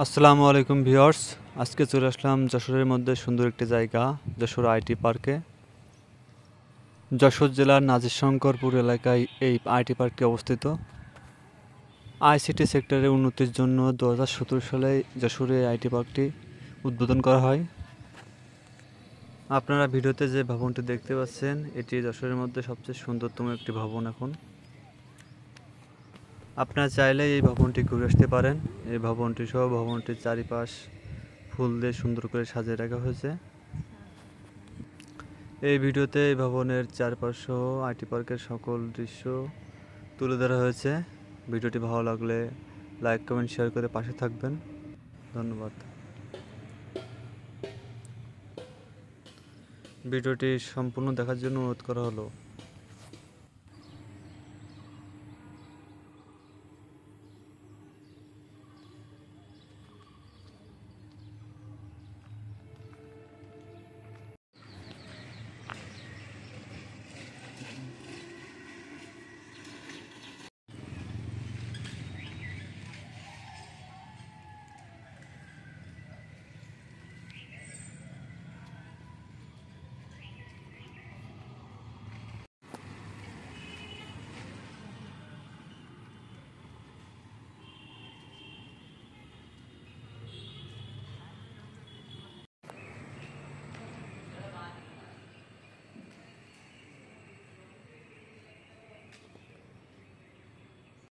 আসসালামু আলাইকুম ভিউয়ার্স। আজকে চলে আসলাম যশোরের মধ্যে সুন্দর একটি জায়গা, যশোর আইটি পার্কে। যশোর জেলার নাজিরশঙ্করপুর এলাকায় এই আইটি পার্কটি অবস্থিত। আইসিটি সেক্টরের উন্নতির জন্য 2017 সালে যশোরে আইটি পার্কটি উদ্বোধন করা হয়। আপনারা ভিডিওতে যে ভবনটি দেখতে পাচ্ছেন, এটি যশোরের মধ্যে সবচেয়ে সুন্দরতম একটি ভবন। এখন আপনারা চাইলে এই ভবনটি ঘুরে আসতে পারেন। এই ভবনটি সহ ভবনটির চারিপাশ ফুল দিয়ে সুন্দর করে সাজিয়ে রাখা হয়েছে। এই ভিডিওতে এই ভবনের চারপাশ সহ আইটি পার্কের সকল দৃশ্য তুলে ধরা হয়েছে। ভিডিওটি ভালো লাগলে লাইক কমেন্ট শেয়ার করে পাশে থাকবেন। ধন্যবাদ। ভিডিওটি সম্পূর্ণ দেখার জন্য অনুরোধ করা হলো।